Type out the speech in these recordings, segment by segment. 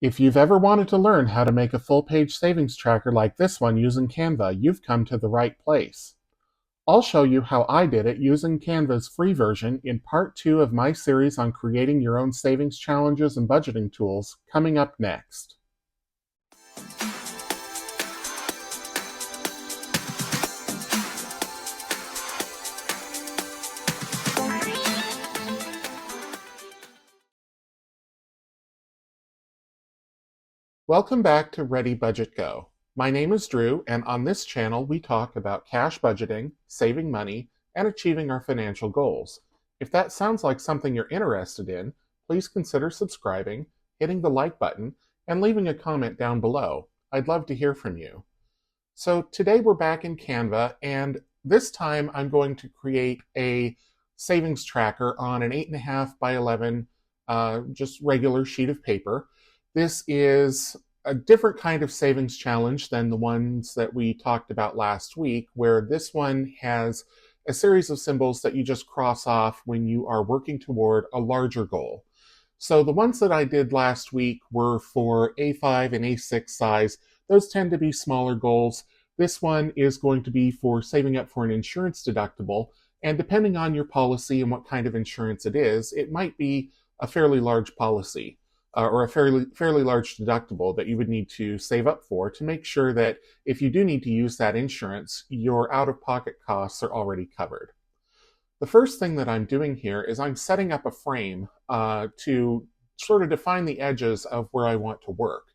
If you've ever wanted to learn how to make a full-page savings tracker like this one using Canva, you've come to the right place. I'll show you how I did it using Canva's free version in part 2 of my series on creating your own savings challenges and budgeting tools coming up next. Welcome back to Ready Budget Go. My name is Drew, and on this channel we talk about cash budgeting, saving money, and achieving our financial goals. If that sounds like something you're interested in, please consider subscribing, hitting the like button, and leaving a comment down below. I'd love to hear from you. So today we're back in Canva, and this time I'm going to create a savings tracker on an 8.5 by 11 just regular sheet of paper. This is a different kind of savings challenge than the ones that we talked about last week, where this one has a series of symbols that you just cross off when you are working toward a larger goal. So the ones that I did last week were for A5 and A6 size. Those tend to be smaller goals. This one is going to be for saving up for an insurance deductible, and depending on your policy and what kind of insurance it is, it might be a fairly large policy. Or a fairly large deductible that you would need to save up for to make sure that if you do need to use that insurance, your out-of-pocket costs are already covered. The first thing that I'm doing here is I'm setting up a frame to sort of define the edges of where I want to work.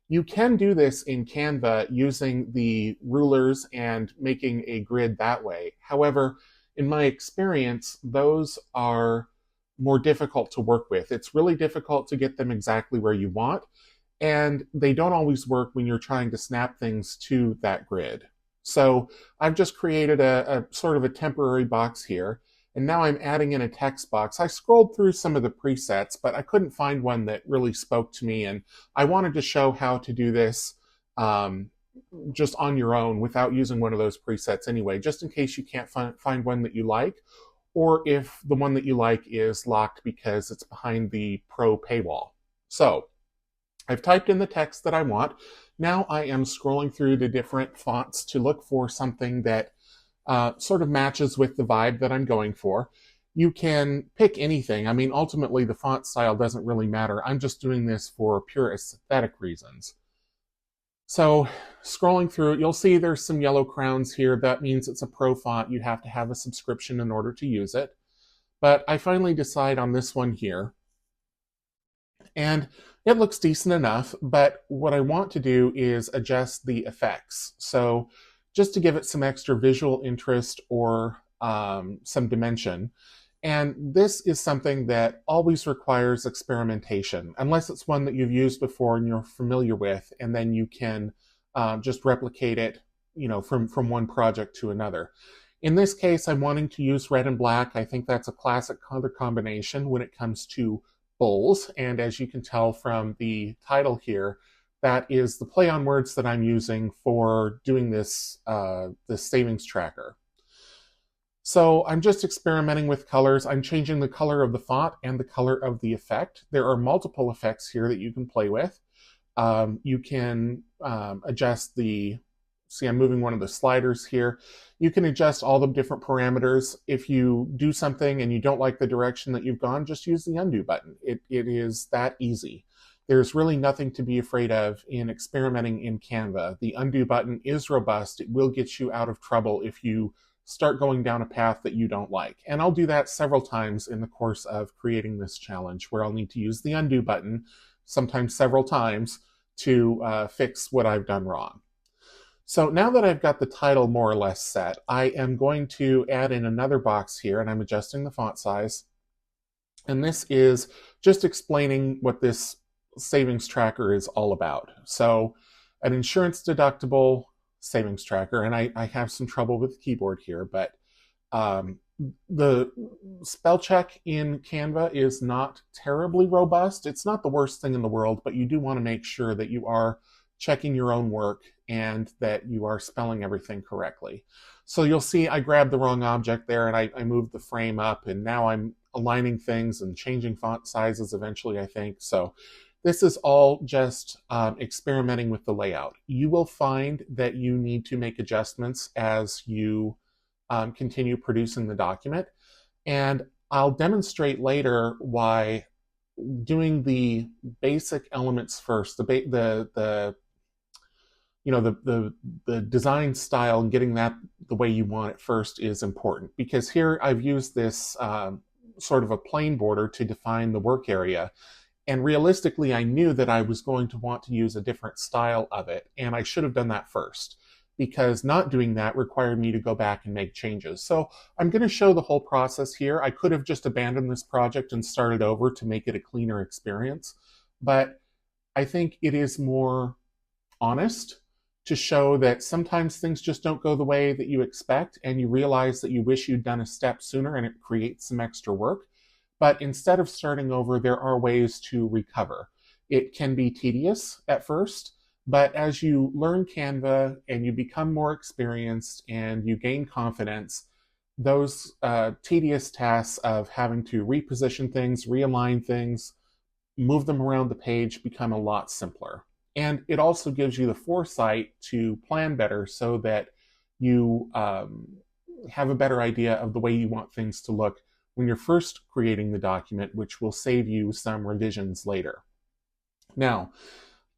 You can do this in Canva using the rulers and making a grid that way. However, in my experience, those are more difficult to work with. It's really difficult to get them exactly where you want, and they don't always work when you're trying to snap things to that grid. So I've just created a sort of a temporary box here, and now I'm adding in a text box. I scrolled through some of the presets, but I couldn't find one that really spoke to me, and I wanted to show how to do this just on your own without using one of those presets anyway, just in case you can't find one that you like, or if the one that you like is locked because it's behind the Pro paywall. So I've typed in the text that I want. Now I am scrolling through the different fonts to look for something that sort of matches with the vibe that I'm going for. You can pick anything. I mean, ultimately the font style doesn't really matter. I'm just doing this for pure aesthetic reasons. So scrolling through, you'll see there's some yellow crowns here. That means it's a pro font. You have to have a subscription in order to use it. But I finally decide on this one here. And it looks decent enough, but what I want to do is adjust the effects. So just to give it some extra visual interest or some dimension. And this is something that always requires experimentation, unless it's one that you've used before and you're familiar with, and then you can just replicate it, from one project to another. In this case, I'm wanting to use red and black. I think that's a classic color combination when it comes to bowls, and as you can tell from the title here, that is the play on words that I'm using for doing this savings tracker. So I'm just experimenting with colors. I'm changing the color of the font and the color of the effect. There are multiple effects here that you can play with. You can adjust see I'm moving one of the sliders here. You can adjust all the different parameters. If you do something and you don't like the direction that you've gone, just use the undo button. It is that easy. There's really nothing to be afraid of in experimenting in Canva. The undo button is robust. It will get you out of trouble if you start going down a path that you don't like. And I'll do that several times in the course of creating this challenge, where I'll need to use the undo button, sometimes several times, to fix what I've done wrong. So now that I've got the title more or less set, I am going to add in another box here, and I'm adjusting the font size. And this is just explaining what this savings tracker is all about. So an insurance deductible savings tracker, and I have some trouble with the keyboard here, but the spell check in Canva is not terribly robust. It's not the worst thing in the world, but you do want to make sure that you are checking your own work and that you are spelling everything correctly. So you'll see I grabbed the wrong object there, and I moved the frame up, and now I'm aligning things and changing font sizes eventually, I think. So This is all just experimenting with the layout. You will find that you need to make adjustments as you continue producing the document. And I'll demonstrate later why doing the basic elements first, the design style and getting that the way you want it first is important, because here I've used this sort of a plain border to define the work area. And realistically, I knew that I was going to want to use a different style of it, and I should have done that first, because not doing that required me to go back and make changes. So I'm going to show the whole process here. I could have just abandoned this project and started over to make it a cleaner experience, but I think it is more honest to show that sometimes things just don't go the way that you expect, and you realize that you wish you'd done a step sooner, and it creates some extra work. But instead of starting over, there are ways to recover. It can be tedious at first, but as you learn Canva and you become more experienced and you gain confidence, those tedious tasks of having to reposition things, realign things, move them around the page become a lot simpler. And it also gives you the foresight to plan better so that you have a better idea of the way you want things to look when you're first creating the document, which will save you some revisions later. Now,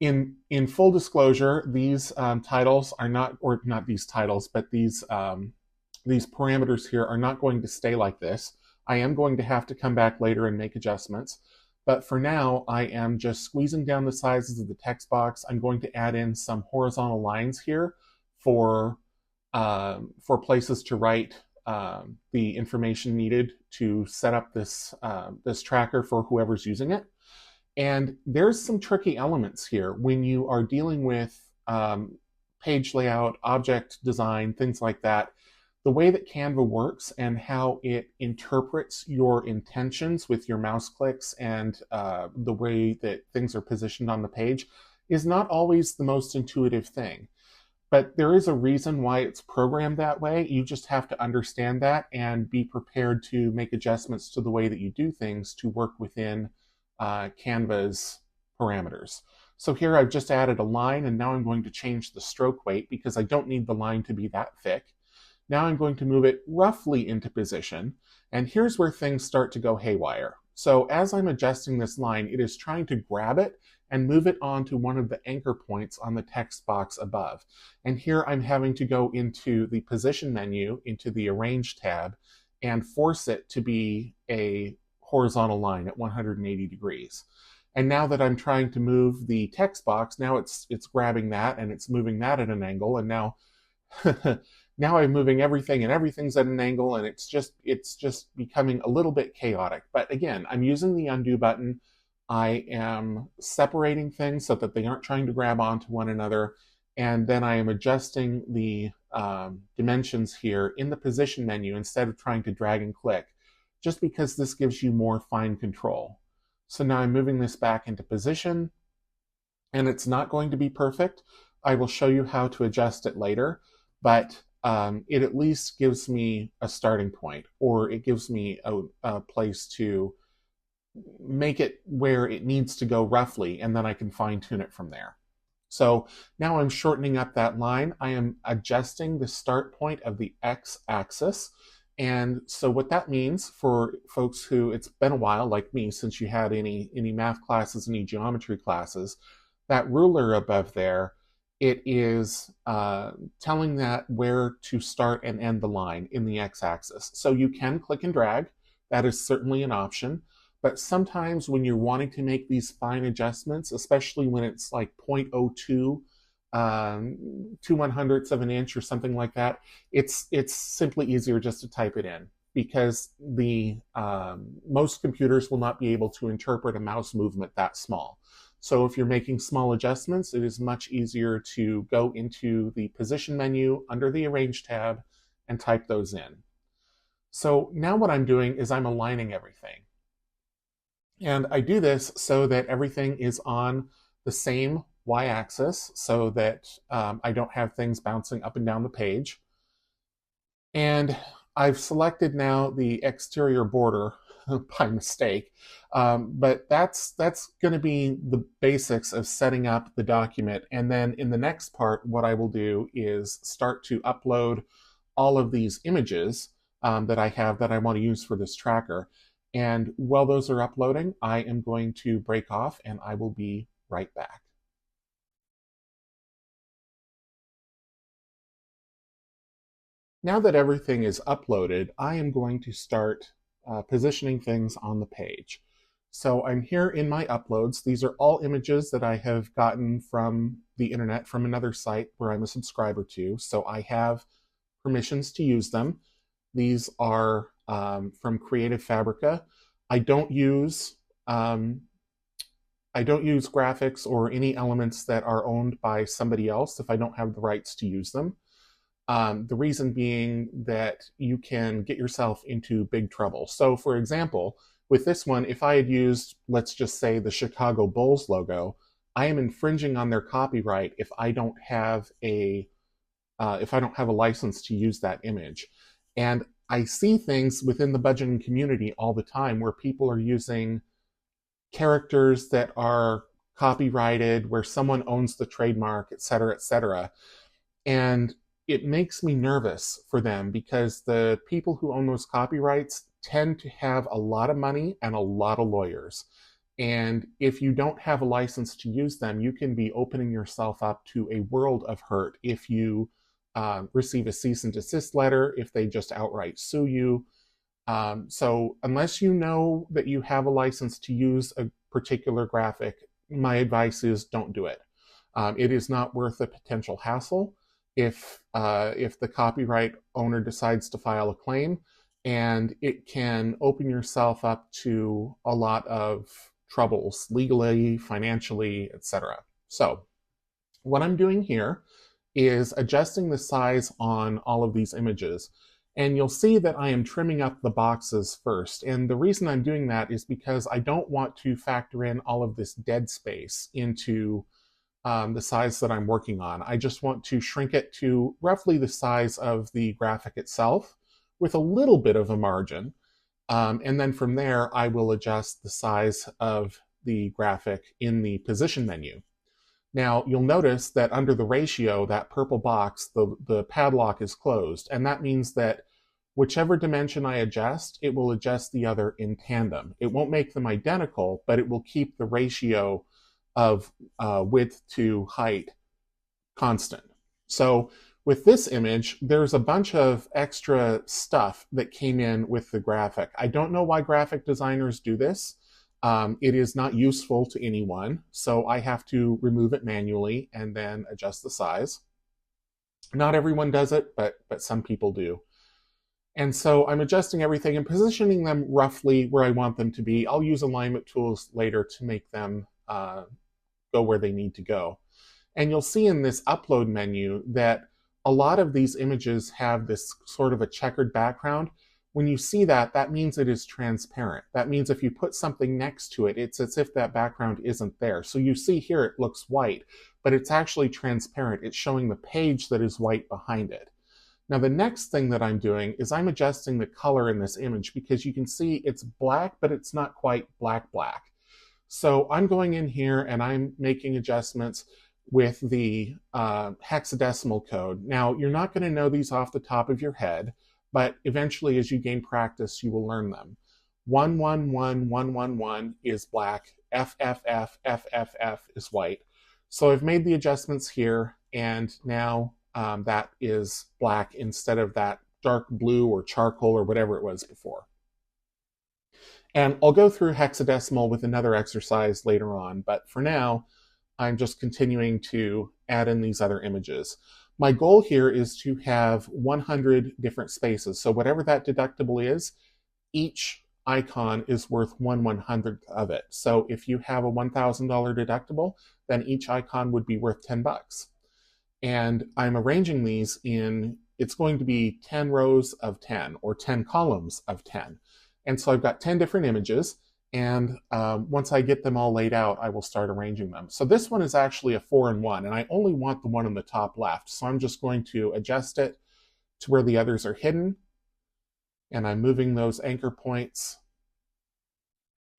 in full disclosure, these titles are not, or not these titles, but these parameters here are not going to stay like this. I am going to have to come back later and make adjustments. But for now, I am just squeezing down the sizes of the text box. I'm going to add in some horizontal lines here for places to write the information needed to set up this tracker for whoever's using it. And there's some tricky elements here when you are dealing with page layout, object design, things like that. The way that Canva works and how it interprets your intentions with your mouse clicks and the way that things are positioned on the page is not always the most intuitive thing. But there is a reason why it's programmed that way. You just have to understand that and be prepared to make adjustments to the way that you do things to work within Canva's parameters. So here I've just added a line, and now I'm going to change the stroke weight because I don't need the line to be that thick. Now I'm going to move it roughly into position, and here's where things start to go haywire. So as I'm adjusting this line, it is trying to grab it and move it onto one of the anchor points on the text box above. And here I'm having to go into the position menu, into the Arrange tab, and force it to be a horizontal line at 180 degrees. And now that I'm trying to move the text box, now it's grabbing that and it's moving that at an angle, and now now I'm moving everything and everything's at an angle, and it's just becoming a little bit chaotic. But again, I'm using the undo button. I am separating things so that they aren't trying to grab onto one another. And then I am adjusting the dimensions here in the position menu instead of trying to drag and click, just because this gives you more fine control. So now I'm moving this back into position, and it's not going to be perfect. I will show you how to adjust it later, but it at least gives me a starting point, or it gives me a place to make it where it needs to go roughly, and then I can fine tune it from there. So now I'm shortening up that line. I am adjusting the start point of the x-axis. And so what that means for folks who, it's been a while like me since you had any math classes, any geometry classes, that ruler above there, it is telling that where to start and end the line in the x-axis. So you can click and drag. That is certainly an option. But sometimes when you're wanting to make these fine adjustments, especially when it's like 0.02, 2/100ths of an inch or something like that, it's simply easier just to type it in, because the most computers will not be able to interpret a mouse movement that small. So if you're making small adjustments, it is much easier to go into the position menu under the Arrange tab and type those in. So now what I'm doing is I'm aligning everything. And I do this so that everything is on the same y-axis, so that I don't have things bouncing up and down the page. And I've selected now the exterior border by mistake. But that's going to be the basics of setting up the document. And then in the next part, what I will do is start to upload all of these images that I have that I want to use for this tracker. And while those are uploading, I am going to break off and I will be right back. Now that everything is uploaded, I am going to start positioning things on the page. So I'm here in my uploads. These are all images that I have gotten from the internet, from another site where I'm a subscriber to. So I have permissions to use them. These are from Creative Fabrica. I don't use graphics or any elements that are owned by somebody else if I don't have the rights to use them. The reason being that you can get yourself into big trouble. So for example, with this one, if I had used, let's just say, the Chicago Bulls logo, I am infringing on their copyright if I don't have a license to use that image. And I see things within the budgeting community all the time where people are using characters that are copyrighted, where someone owns the trademark, et cetera, et cetera. And it makes me nervous for them because the people who own those copyrights tend to have a lot of money and a lot of lawyers. And if you don't have a license to use them, you can be opening yourself up to a world of hurt if you receive a cease and desist letter, if they just outright sue you. So unless you know that you have a license to use a particular graphic, my advice is don't do it. It is not worth the potential hassle if the copyright owner decides to file a claim, and it can open yourself up to a lot of troubles legally, financially, etc. So what I'm doing here is adjusting the size on all of these images. And you'll see that I am trimming up the boxes first. And the reason I'm doing that is because I don't want to factor in all of this dead space into the size that I'm working on. I just want to shrink it to roughly the size of the graphic itself with a little bit of a margin. And then from there, I will adjust the size of the graphic in the position menu. Now, you'll notice that under the ratio, that purple box, the padlock is closed. And that means that whichever dimension I adjust, it will adjust the other in tandem. It won't make them identical, but it will keep the ratio of width to height constant. So with this image, there's a bunch of extra stuff that came in with the graphic. I don't know why graphic designers do this. It is not useful to anyone, so I have to remove it manually and then adjust the size. Not everyone does it, but some people do. And so I'm adjusting everything and positioning them roughly where I want them to be. I'll use alignment tools later to make them go where they need to go. And you'll see in this upload menu that a lot of these images have this sort of a checkered background. When you see that, that means it is transparent. That means if you put something next to it, it's as if that background isn't there. So you see here it looks white, but it's actually transparent. It's showing the page that is white behind it. Now the next thing that I'm doing is I'm adjusting the color in this image because you can see it's black, but it's not quite black. So I'm going in here and I'm making adjustments with the hexadecimal code. Now you're not going to know these off the top of your head, but eventually as you gain practice, you will learn them. 111111 is black, FFF is white. So I've made the adjustments here, and now that is black instead of that dark blue or charcoal or whatever it was before. And I'll go through hexadecimal with another exercise later on, but for now, I'm just continuing to add in these other images. My goal here is to have 100 different spaces. So whatever that deductible is, each icon is worth 1/100th of it. So if you have a $1,000 deductible, then each icon would be worth 10 bucks. And I'm arranging these in, it's going to be 10 rows of 10 or 10 columns of 10. And so I've got 10 different images, and once I get them all laid out, I will start arranging them. So this one is actually a 4-in-1, and I only want the one on the top left. So I'm just going to adjust it to where the others are hidden, and I'm moving those anchor points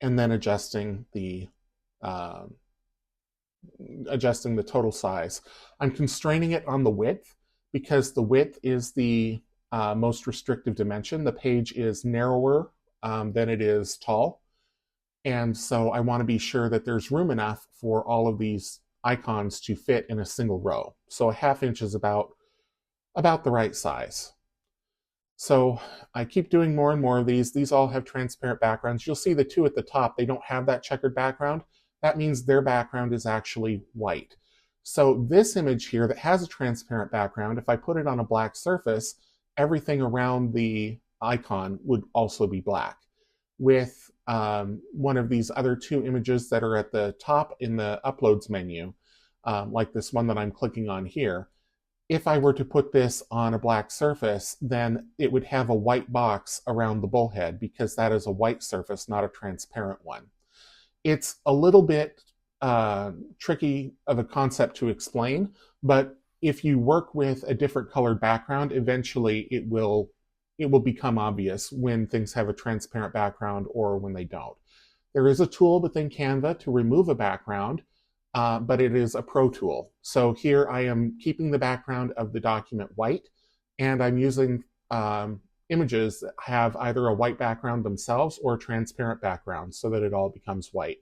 and then uh, adjusting the total size. I'm constraining it on the width because the width is the most restrictive dimension. The page is narrower than it is tall. And so I want to be sure that there's room enough for all of these icons to fit in a single row. So a half inch is about the right size. So I keep doing more and more of these. These all have transparent backgrounds. You'll see the two at the top, they don't have that checkered background. That means their background is actually white. So this image here that has a transparent background, if I put it on a black surface, everything around the icon would also be black. With one of these other two images that are at the top in the uploads menu, like this one that I'm clicking on here, if I were to put this on a black surface, then it would have a white box around the bullhead because that is a white surface, not a transparent one. It's a little bit tricky of a concept to explain, but if you work with a different colored background, eventually it will become obvious when things have a transparent background or when they don't. There is a tool within Canva to remove a background, but it is a pro tool. So here I am keeping the background of the document white, and I'm using images that have either a white background themselves or a transparent background so that it all becomes white.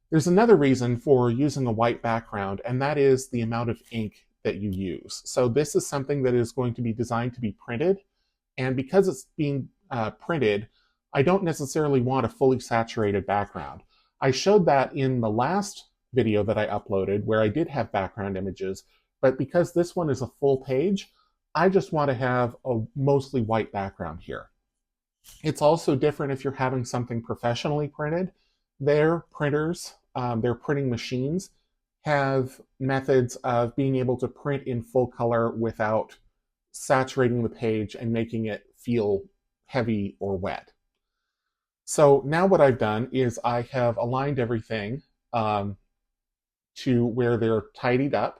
There's another reason for using a white background, and that is the amount of ink that you use. So this is something that is going to be designed to be printed, and because it's being printed, I don't necessarily want a fully saturated background. I showed that in the last video that I uploaded where I did have background images, but because this one is a full page, I just want to have a mostly white background here. It's also different if you're having something professionally printed. Their printers, their printing machines have methods of being able to print in full color without saturating the page and making it feel heavy or wet. So now what I've done is I have aligned everything to where they're tidied up,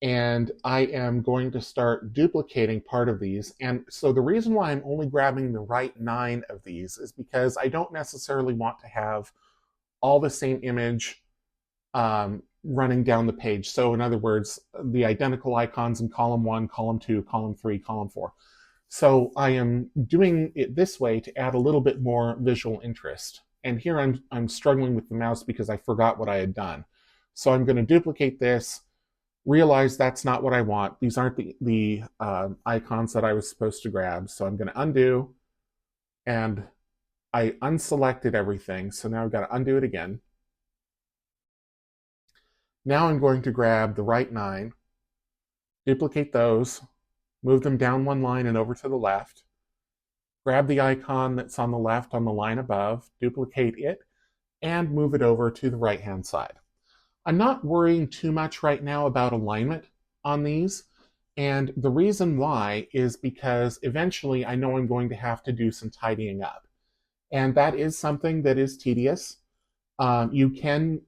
and I am going to start duplicating part of these. And so the reason why I'm only grabbing the right 9 of these is because I don't necessarily want to have all the same image running down the page. So in other words, the identical icons in column 1, column 2, column 3, column 4. So I am doing it this way to add a little bit more visual interest. And here I'm struggling with the mouse because I forgot what I had done. So I'm going to duplicate this, realize that's not what I want. These aren't the icons that I was supposed to grab. So I'm going to undo, and I unselected everything. So now I've got to undo it again. Now I'm going to grab the right 9, duplicate those, move them down one line and over to the left, grab the icon that's on the left on the line above, duplicate it, and move it over to the right-hand side. I'm not worrying too much right now about alignment on these, and the reason why is because eventually I know I'm going to have to do some tidying up. And that is something that is tedious. You can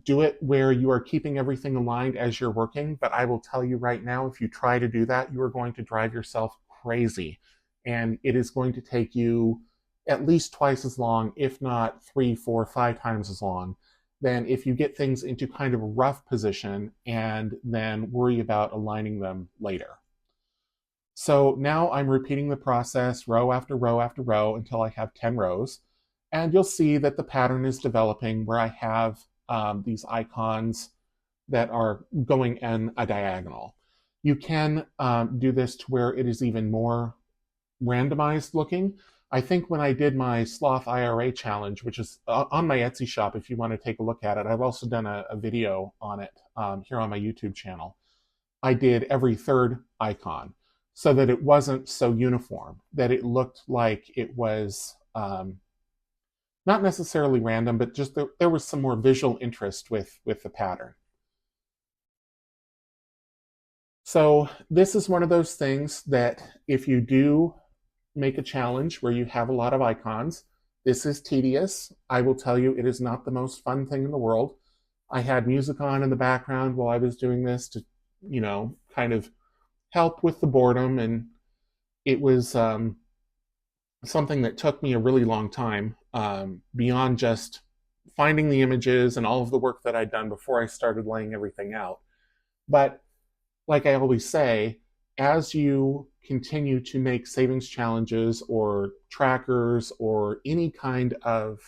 do it where you are keeping everything aligned as you're working, but I will tell you right now, if you try to do that, you are going to drive yourself crazy. And it is going to take you at least twice as long, if not 3, 4, 5 times as long, than if you get things into kind of a rough position and then worry about aligning them later. So now I'm repeating the process row after row after row until I have 10 rows. And you'll see that the pattern is developing where I have these icons that are going in a diagonal. You can do this to where it is even more randomized looking. I think when I did my Sloth IRA challenge, which is on my Etsy shop if you want to take a look at it, I've also done a video on it here on my YouTube channel. I did every third icon so that it wasn't so uniform, that it looked like it was not necessarily random, but just there was some more visual interest with the pattern. So this is one of those things that if you do make a challenge where you have a lot of icons, this is tedious. I will tell you, it is not the most fun thing in the world. I had music on in the background while I was doing this to, kind of help with the boredom, and it was something that took me a really long time beyond just finding the images and all of the work that I'd done before I started laying everything out. But like I always say, as you continue to make savings challenges or trackers or any kind of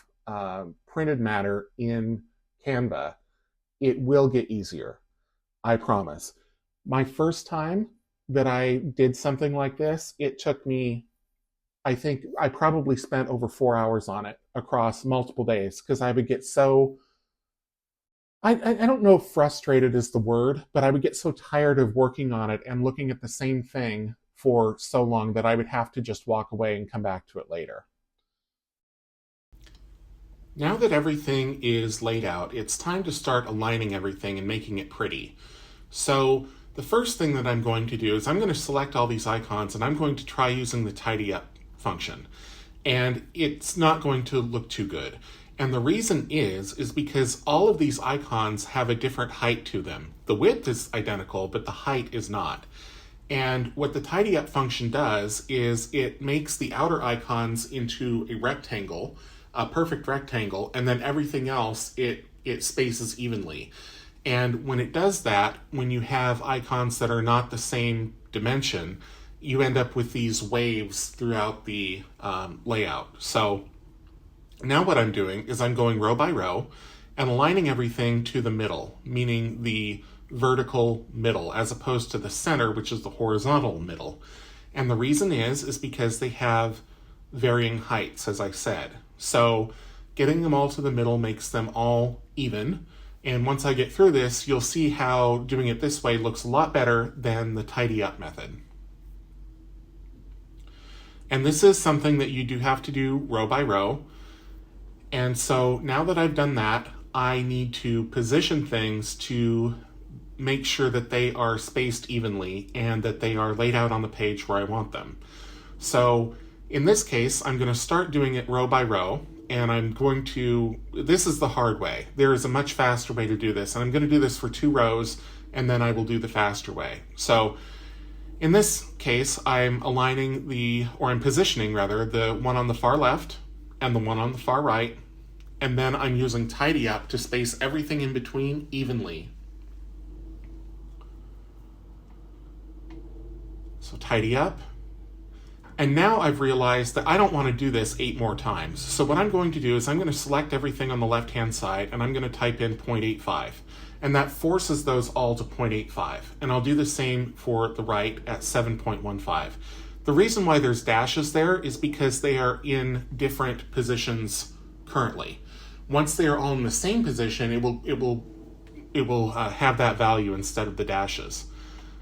printed matter in Canva, it will get easier. I promise. My first time that I did something like this, it took me, I think I probably spent over 4 hours on it across multiple days because I would get so, I don't know if frustrated is the word, but I would get so tired of working on it and looking at the same thing for so long that I would have to just walk away and come back to it later. Now that everything is laid out, it's time to start aligning everything and making it pretty. So the first thing that I'm going to do is I'm going to select all these icons and I'm going to try using the tidy up function. And it's not going to look too good. And the reason is because all of these icons have a different height to them. The width is identical, but the height is not. And what the tidy up function does is it makes the outer icons into a rectangle, a perfect rectangle, and then everything else it spaces evenly. And when it does that, when you have icons that are not the same dimension, you end up with these waves throughout the layout. So now what I'm doing is I'm going row by row and aligning everything to the middle, meaning the vertical middle, as opposed to the center, which is the horizontal middle. And the reason is because they have varying heights, as I said. So getting them all to the middle makes them all even. And once I get through this, you'll see how doing it this way looks a lot better than the tidy up method. And this is something that you do have to do row by row. And so now that I've done that, I need to position things to make sure that they are spaced evenly and that they are laid out on the page where I want them. So in this case, I'm going to start doing it row by row, and I'm going to, this is the hard way. There is a much faster way to do this, and I'm going to do this for 2 rows, and then I will do the faster way. So in this case, I'm positioning the one on the far left and the one on the far right, and then I'm using tidy up to space everything in between evenly. So tidy up. And now I've realized that I don't want to do this 8 more times. So what I'm going to do is I'm going to select everything on the left-hand side and I'm going to type in 0.85. And that forces those all to 0.85. And I'll do the same for the right at 7.15. The reason why there's dashes there is because they are in different positions currently. Once they are all in the same position, it will have that value instead of the dashes.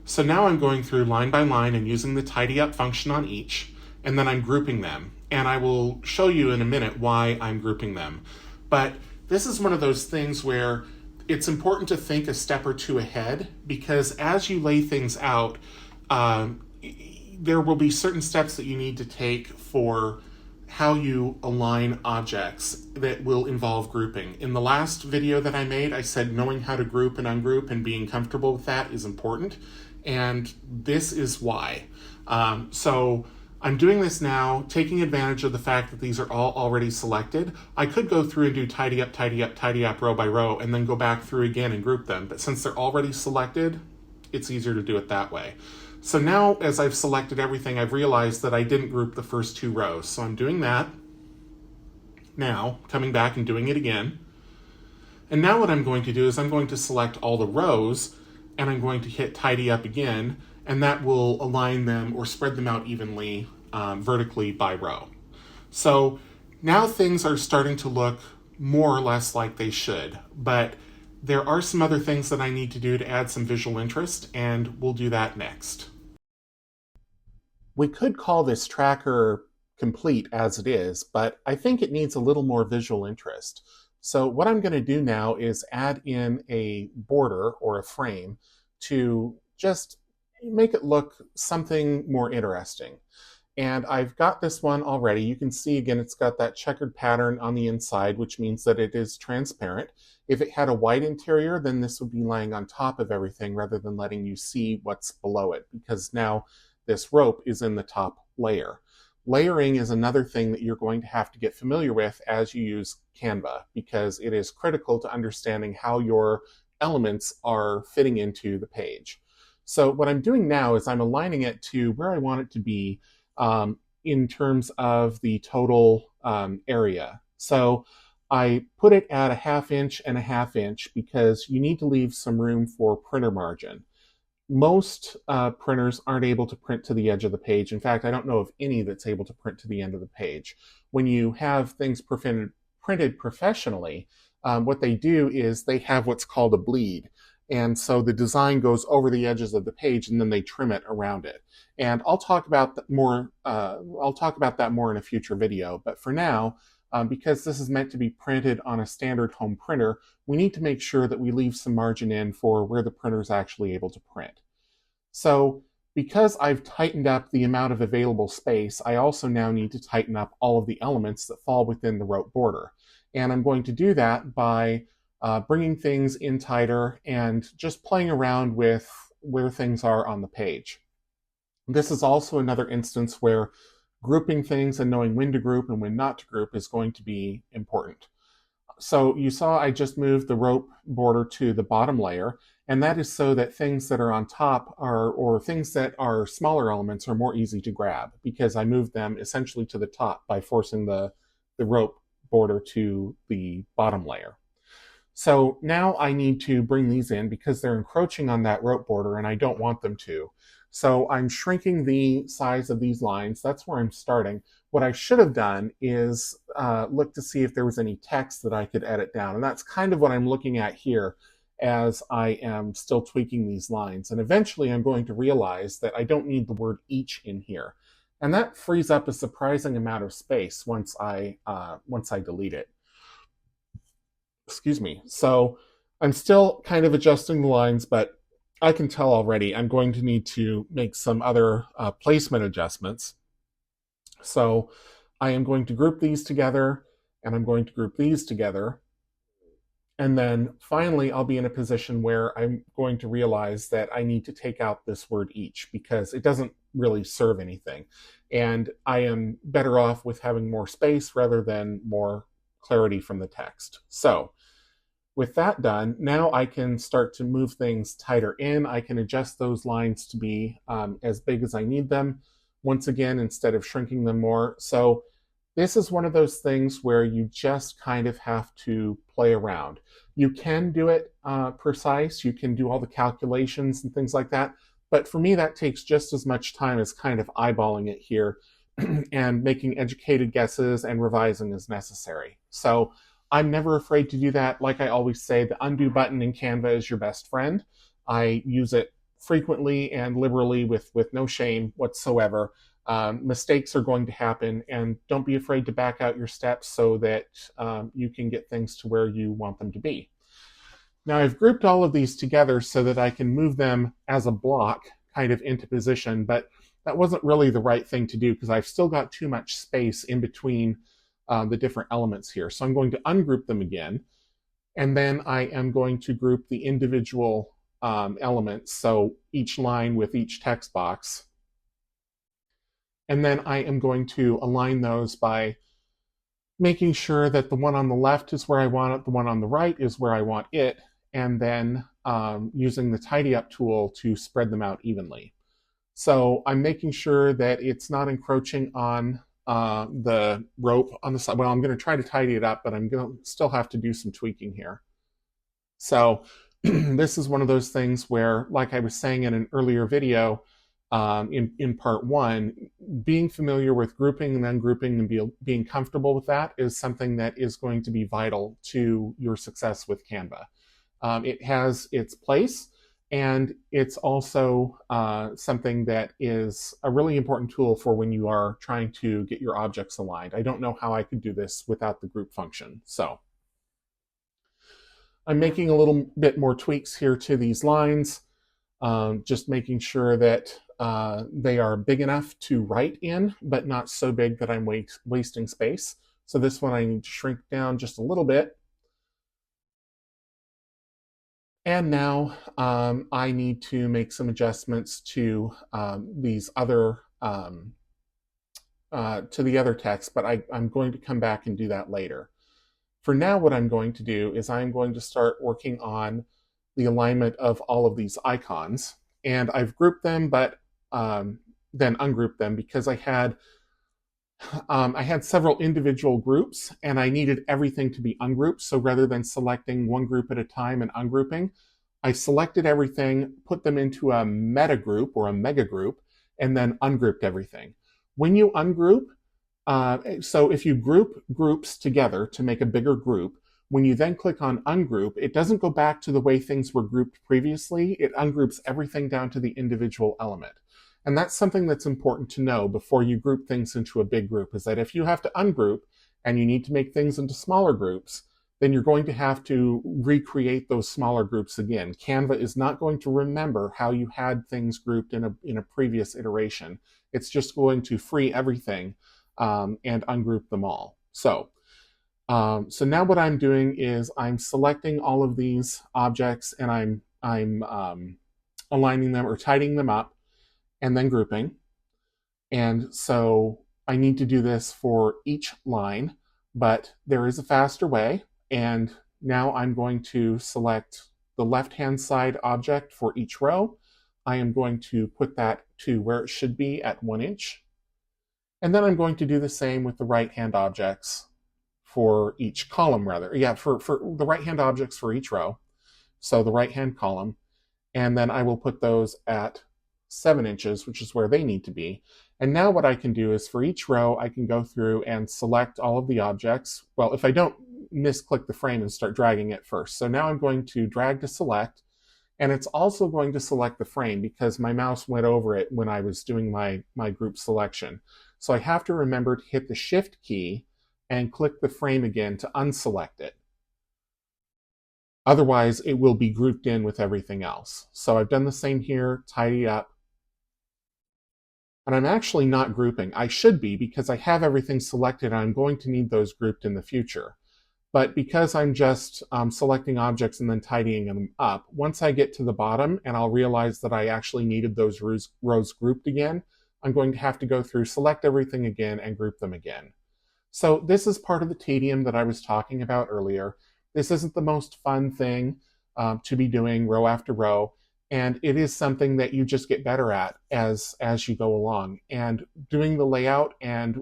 So now I'm going through line by line and using the tidy up function on each, and then I'm grouping them. And I will show you in a minute why I'm grouping them. But this is one of those things where it's important to think a step or 2 ahead, because as you lay things out, there will be certain steps that you need to take for how you align objects that will involve grouping. In the last video that I made, I said knowing how to group and ungroup and being comfortable with that is important. And this is why. So I'm doing this now, taking advantage of the fact that these are all already selected. I could go through and do tidy up, tidy up, tidy up row by row, and then go back through again and group them. But since they're already selected, it's easier to do it that way. So now, as I've selected everything, I've realized that I didn't group the first 2 rows. So I'm doing that. Now, coming back and doing it again. And now what I'm going to do is I'm going to select all the rows, and I'm going to hit tidy up again, and that will align them or spread them out evenly vertically by row. So now things are starting to look more or less like they should, but there are some other things that I need to do to add some visual interest, and we'll do that next. We could call this tracker complete as it is, but I think it needs a little more visual interest. So what I'm going to do now is add in a border or a frame to just make it look something more interesting. And I've got this one already. You can see again, it's got that checkered pattern on the inside, which means that it is transparent. If it had a white interior, then this would be laying on top of everything rather than letting you see what's below it, because now this rope is in the top layer. Layering is another thing that you're going to have to get familiar with as you use Canva, because it is critical to understanding how your elements are fitting into the page. So what I'm doing now is I'm aligning it to where I want it to be in terms of the total area. So I put it at a 1/2 inch and a 1/2 inch because you need to leave some room for printer margin. Most printers aren't able to print to the edge of the page. In fact, I don't know of any that's able to print to the end of the page. When you have things printed professionally, what they do is they have what's called a bleed. And so the design goes over the edges of the page, and then they trim it around it. And I'll talk about that more. I'll talk about that more in a future video. But for now, because this is meant to be printed on a standard home printer, we need to make sure that we leave some margin in for where the printer is actually able to print. So because I've tightened up the amount of available space, I also now need to tighten up all of the elements that fall within the rope border. And I'm going to do that by bringing things in tighter and just playing around with where things are on the page. This is also another instance where grouping things and knowing when to group and when not to group is going to be important. So you saw I just moved the rope border to the bottom layer, and that is so that things that are on top or things that are smaller elements are more easy to grab, because I moved them essentially to the top by forcing the rope border to the bottom layer. So now I need to bring these in because they're encroaching on that rope border and I don't want them to. So I'm shrinking the size of these lines. That's where I'm starting. What I should have done is look to see if there was any text that I could edit down. And that's kind of what I'm looking at here as I am still tweaking these lines. And eventually I'm going to realize that I don't need the word each in here. And that frees up a surprising amount of space once I delete it. Excuse me. So I'm still kind of adjusting the lines, but I can tell already I'm going to need to make some other placement adjustments. So I am going to group these together, and I'm going to group these together. And then finally, I'll be in a position where I'm going to realize that I need to take out this word each because it doesn't really serve anything. And I am better off with having more space rather than more clarity from the text. So with that done, now I can start to move things tighter in. I can adjust those lines to be as big as I need them, once again, instead of shrinking them more. So this is one of those things where you just kind of have to play around. You can do it precise. You can do all the calculations and things like that. But for me, that takes just as much time as kind of eyeballing it here and making educated guesses and revising as necessary. So I'm never afraid to do that. Like I always say, the undo button in Canva is your best friend. I use it frequently and liberally with no shame whatsoever. Mistakes are going to happen, and don't be afraid to back out your steps so that you can get things to where you want them to be. Now I've grouped all of these together so that I can move them as a block kind of into position, but that wasn't really the right thing to do because I've still got too much space in between the different elements here. So I'm going to ungroup them again, and then I am going to group the individual elements, so each line with each text box. And then I am going to align those by making sure that the one on the left is where I want it, the one on the right is where I want it, and then using the tidy up tool to spread them out evenly. So I'm making sure that it's not encroaching on the rope on the side. Well, I'm going to try to tidy it up, but I'm going to still have to do some tweaking here. So this is one of those things where, like I was saying in an earlier video, in part one, being familiar with grouping and ungrouping and being comfortable with that is something that is going to be vital to your success with Canva. It has its place, and it's also something that is a really important tool for when you are trying to get your objects aligned. I don't know how I could do this without the group function. So I'm making a little bit more tweaks here to these lines, just making sure that they are big enough to write in, but not so big that I'm wasting space. So this one I need to shrink down just a little bit. And now I need to make some adjustments to these other to the other text, but I'm going to come back and do that later. For now, what I'm going to do is I'm going to start working on the alignment of all of these icons. And I've grouped them, but then ungrouped them because I had several individual groups and I needed everything to be ungrouped. So rather than selecting one group at a time and ungrouping, I selected everything, put them into a meta group or a mega group, and then ungrouped everything. When you ungroup, so if you group groups together to make a bigger group, when you then click on ungroup, it doesn't go back to the way things were grouped previously. It ungroups everything down to the individual element. And that's something that's important to know before you group things into a big group, is that if you have to ungroup and you need to make things into smaller groups, then you're going to have to recreate those smaller groups again. Canva is not going to remember how you had things grouped in a previous iteration. It's just going to free everything and ungroup them all. So now what I'm doing is I'm selecting all of these objects and I'm aligning them or tidying them up and then grouping. And so I need to do this for each line, but there is a faster way. And now I'm going to select the left-hand side object for each row. I am going to put that to where it should be at 1 inch. And then I'm going to do the same with the right-hand objects for each column, rather. Yeah, for the right-hand objects for each row. So the right-hand column. And then I will put those at 7 inches, which is where they need to be. And now what I can do is for each row, I can go through and select all of the objects. Well, if I don't misclick the frame and start dragging it first. So now I'm going to drag to select, and it's also going to select the frame because my mouse went over it when I was doing my group selection. So I have to remember to hit the Shift key and click the frame again to unselect it. Otherwise, it will be grouped in with everything else. So I've done the same here, tidy up. And I'm actually not grouping. I should be because I have everything selected and I'm going to need those grouped in the future. But because I'm just selecting objects and then tidying them up, once I get to the bottom and I'll realize that I actually needed those rows grouped again, I'm going to have to go through, select everything again, and group them again. So this is part of the tedium that I was talking about earlier. This isn't the most fun thing to be doing row after row. And it is something that you just get better at as you go along. And doing the layout and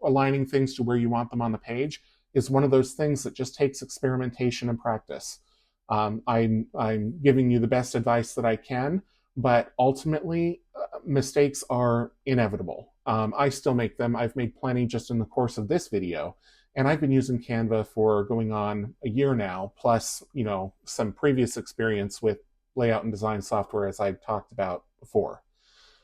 aligning things to where you want them on the page is one of those things that just takes experimentation and practice. I'm giving you the best advice that I can, but ultimately mistakes are inevitable. I still make them. I've made plenty just in the course of this video. And I've been using Canva for going on a year now, plus, some previous experience with layout and design software, as I've talked about before.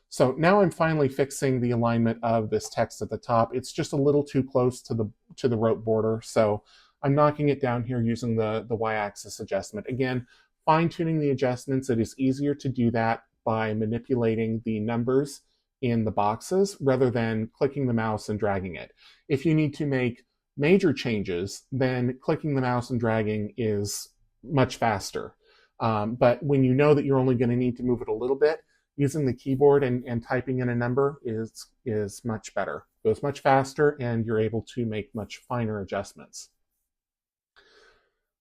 So now I'm finally fixing the alignment of this text at the top. It's just a little too close to the rote border, so I'm knocking it down here using the y-axis adjustment. Again, fine-tuning the adjustments, it is easier to do that by manipulating the numbers in the boxes rather than clicking the mouse and dragging it. If you need to make major changes, then clicking the mouse and dragging is much faster. But when you know that you're only going to need to move it a little bit, using the keyboard and typing in a number is much better. It goes much faster and you're able to make much finer adjustments.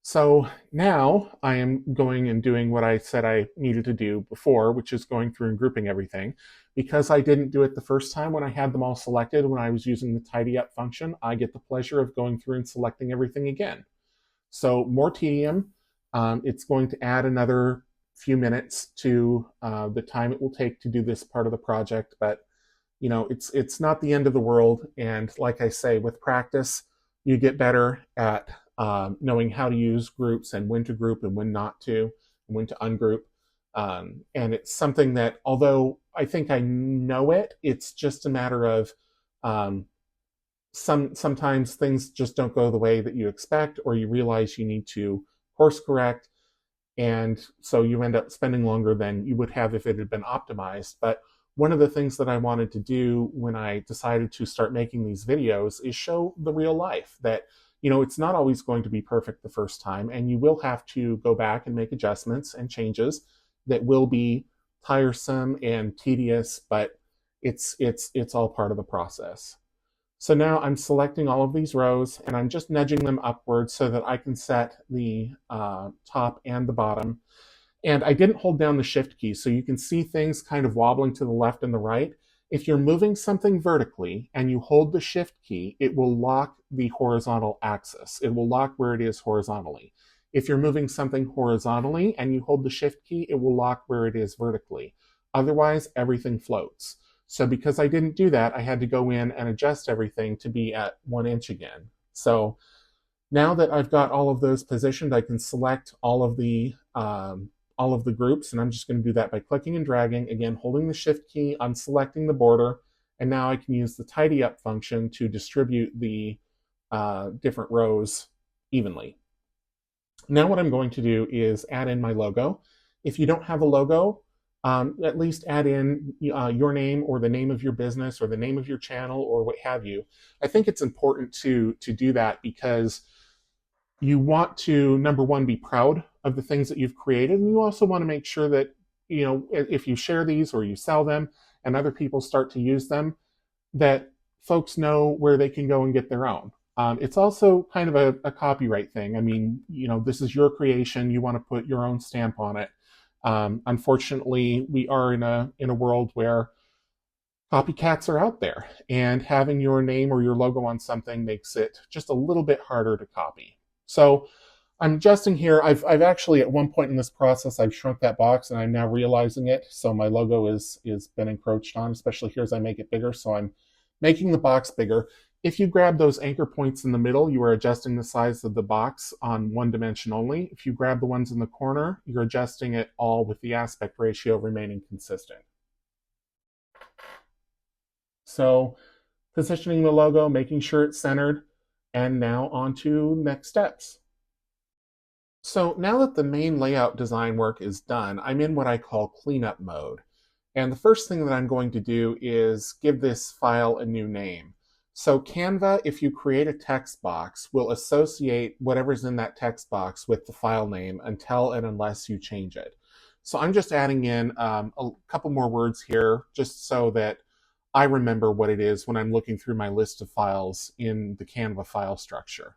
So now I am going and doing what I said I needed to do before, which is going through and grouping everything. Because I didn't do it the first time when I had them all selected, when I was using the tidy up function, I get the pleasure of going through and selecting everything again. So more tedium. It's going to add another few minutes to the time it will take to do this part of the project, but it's not the end of the world. And like I say, with practice, you get better at knowing how to use groups and when to group and when not to, and when to ungroup. And it's something that, although I think I know it, it's just a matter of sometimes things just don't go the way that you expect, or you realize you need to course correct, and so you end up spending longer than you would have if it had been optimized. But one of the things that I wanted to do when I decided to start making these videos is show the real life that it's not always going to be perfect the first time, and you will have to go back and make adjustments and changes that will be tiresome and tedious, but it's all part of the process. So now I'm selecting all of these rows and I'm just nudging them upwards so that I can set the top and the bottom. And I didn't hold down the shift key, so you can see things kind of wobbling to the left and the right. If you're moving something vertically and you hold the shift key, it will lock the horizontal axis. It will lock where it is horizontally. If you're moving something horizontally and you hold the shift key, it will lock where it is vertically. Otherwise, everything floats. So because I didn't do that, I had to go in and adjust everything to be at 1 inch again. So now that I've got all of those positioned, I can select all of the groups, and I'm just going to do that by clicking and dragging, again, holding the shift key, unselecting the border, and now I can use the tidy up function to distribute the different rows evenly. Now what I'm going to do is add in my logo. If you don't have a logo, at least add in your name or the name of your business or the name of your channel or what have you. I think it's important to do that because you want to, number one, be proud of the things that you've created, and you also want to make sure that, you know, if you share these or you sell them and other people start to use them, that folks know where they can go and get their own. It's also kind of a copyright thing. I mean, you know, this is your creation. You want to put your own stamp on it. Unfortunately, we are in a world where copycats are out there, and having your name or your logo on something makes it just a little bit harder to copy. So I'm adjusting here. I've actually, at one point in this process, I've shrunk that box and I'm now realizing it. So my logo is been encroached on, especially here as I make it bigger. So I'm making the box bigger. If you grab those anchor points in the middle, you are adjusting the size of the box on one dimension only. If you grab the ones in the corner, you're adjusting it all with the aspect ratio remaining consistent. So positioning the logo, making sure it's centered, and now on to next steps. So now that the main layout design work is done, I'm in what I call cleanup mode. And the first thing that I'm going to do is give this file a new name. So Canva, if you create a text box, will associate whatever's in that text box with the file name until and unless you change it. So I'm just adding in a couple more words here just so that I remember what it is when I'm looking through my list of files in the Canva file structure.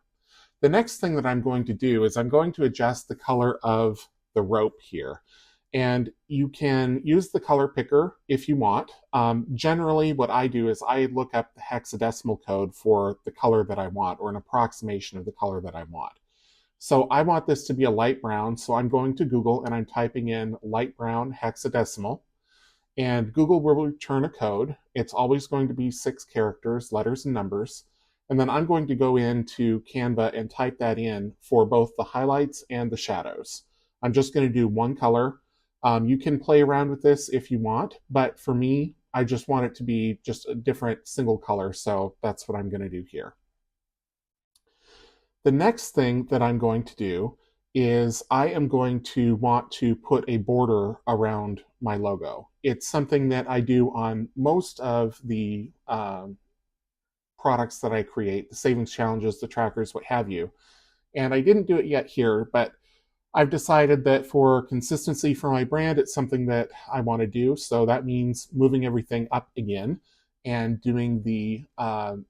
The next thing that I'm going to do is I'm going to adjust the color of the rope here. And you can use the color picker if you want. Generally, what I do is I look up the hexadecimal code for the color that I want, or an approximation of the color that I want. So I want this to be a light brown, so I'm going to Google and I'm typing in light brown hexadecimal. And Google will return a code. It's always going to be 6 characters, letters and numbers. And then I'm going to go into Canva and type that in for both the highlights and the shadows. I'm just going to do one color. You can play around with this if you want, but for me, I just want it to be just a different single color, so that's what I'm going to do here. The next thing that I'm going to do is I am going to want to put a border around my logo. It's something that I do on most of the products that I create, the savings challenges, the trackers, what have you. And I didn't do it yet here, but I've decided that for consistency for my brand, it's something that I want to do. So that means moving everything up again and doing the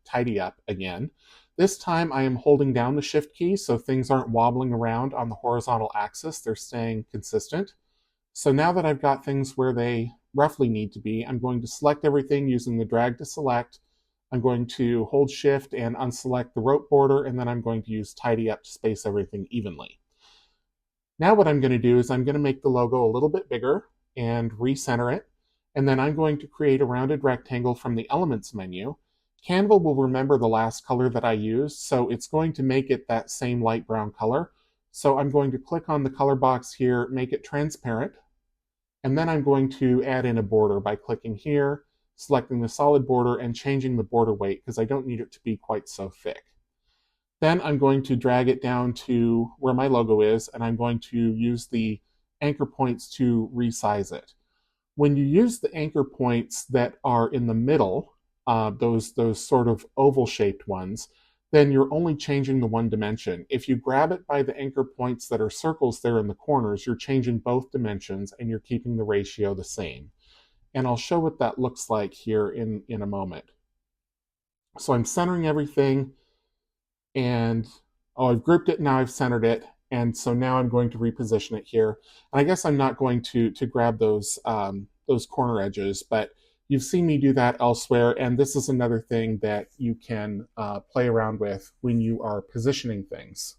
tidy up again. This time I am holding down the shift key so things aren't wobbling around on the horizontal axis. They're staying consistent. So now that I've got things where they roughly need to be, I'm going to select everything using the drag to select. I'm going to hold shift and unselect the rope border, and then I'm going to use tidy up to space everything evenly. Now what I'm going to do is I'm going to make the logo a little bit bigger and recenter it. And then I'm going to create a rounded rectangle from the Elements menu. Canva will remember the last color that I used, so it's going to make it that same light brown color. So I'm going to click on the color box here, make it transparent, and then I'm going to add in a border by clicking here, selecting the solid border, and changing the border weight because I don't need it to be quite so thick. Then I'm going to drag it down to where my logo is, and I'm going to use the anchor points to resize it. When you use the anchor points that are in the middle, those sort of oval-shaped ones, then you're only changing the one dimension. If you grab it by the anchor points that are circles there in the corners, you're changing both dimensions and you're keeping the ratio the same. And I'll show what that looks like here in a moment. So I'm centering everything, and oh, I've grouped it, now I've centered it, and so now I'm going to reposition it here. And I guess I'm not going to grab those corner edges, but you've seen me do that elsewhere, and this is another thing that you can play around with when you are positioning things.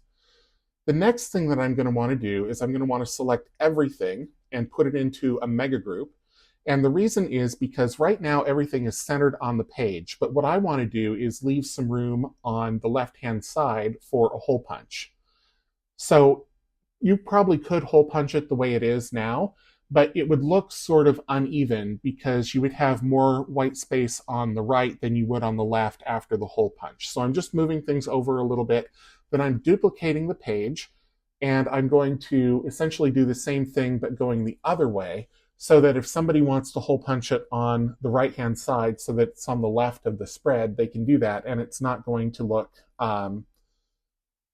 The next thing that I'm going to want to do is I'm going to want to select everything and put it into a mega group. And the reason is because right now everything is centered on the page, but what I want to do is leave some room on the left-hand side for a hole punch. So you probably could hole punch it the way it is now, but it would look sort of uneven because you would have more white space on the right than you would on the left after the hole punch. So I'm just moving things over a little bit, then I'm duplicating the page, and I'm going to essentially do the same thing but going the other way, so that if somebody wants to hole punch it on the right-hand side so that it's on the left of the spread, they can do that, and it's not going to look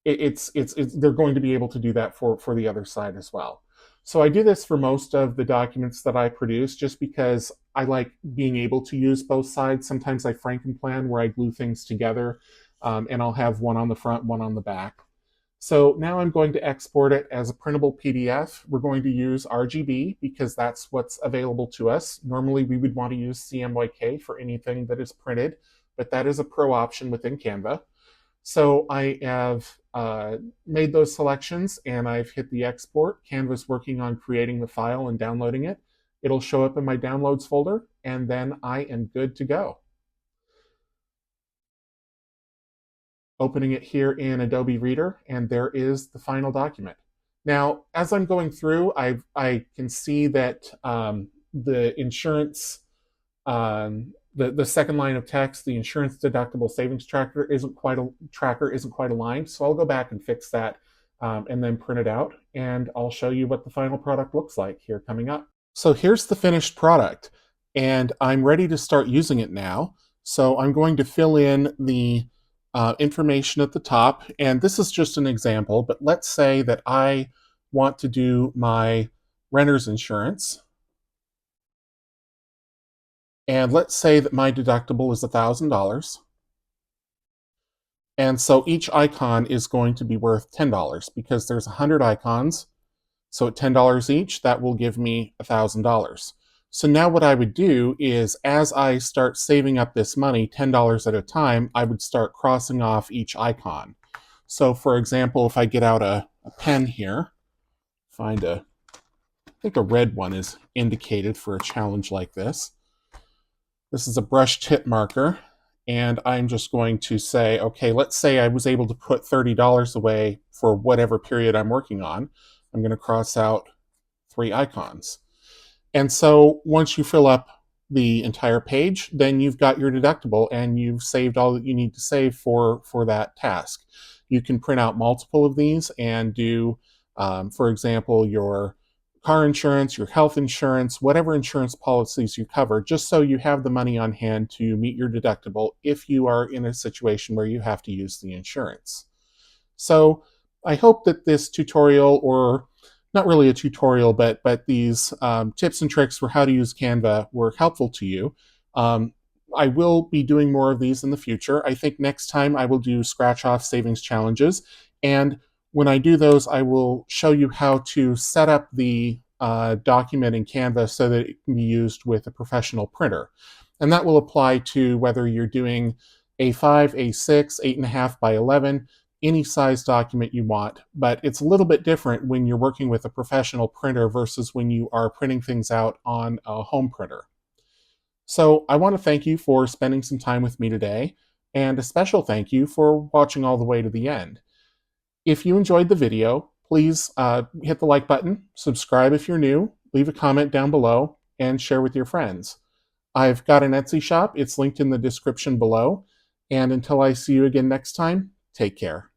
they're going to be able to do that for the other side as well. So I do this for most of the documents that I produce just because I like being able to use both sides. Sometimes I Frankenplan where I glue things together, and I'll have one on the front, one on the back. So now I'm going to export it as a printable PDF. We're going to use RGB because that's what's available to us. Normally we would want to use CMYK for anything that is printed, but that is a pro option within Canva. So I have made those selections and I've hit the export. Canva's working on creating the file and downloading it. It'll show up in my downloads folder, and then I am good to go. Opening it here in Adobe Reader, and there is the final document. Now, as I'm going through, I can see that the insurance, the second line of text, the insurance deductible savings tracker isn't quite aligned. So I'll go back and fix that, and then print it out, and I'll show you what the final product looks like here coming up. So here's the finished product, and I'm ready to start using it now. So I'm going to fill in the information at the top, and this is just an example, but let's say that I want to do my renter's insurance, and let's say that my deductible is $1,000, and so each icon is going to be worth $10 because there's 100 icons, so at $10 each, that will give me $1,000. So now what I would do is, as I start saving up this money, $10 at a time, I would start crossing off each icon. So for example, if I get out a pen here, I think a red one is indicated for a challenge like this. This is a brush tip marker, and I'm just going to say, okay, let's say I was able to put $30 away for whatever period I'm working on. I'm going to cross out 3 icons. And so once you fill up the entire page, then you've got your deductible and you've saved all that you need to save for that task. You can print out multiple of these and do, for example, your car insurance, your health insurance, whatever insurance policies you cover, just so you have the money on hand to meet your deductible if you are in a situation where you have to use the insurance. So I hope that this tutorial, or not really a tutorial, but these tips and tricks for how to use Canva were helpful to you. I will be doing more of these in the future. I think next time I will do scratch-off savings challenges, and when I do those, I will show you how to set up the document in Canva so that it can be used with a professional printer. And that will apply to whether you're doing A5, A6, 8.5 by 11, any size document you want, but it's a little bit different when you're working with a professional printer versus when you are printing things out on a home printer. So I want to thank you for spending some time with me today, and a special thank you for watching all the way to the end. If you enjoyed the video, please hit the like button, subscribe if you're new, leave a comment down below, and share with your friends. I've got an Etsy shop. It's linked in the description below. And until I see you again next time, take care.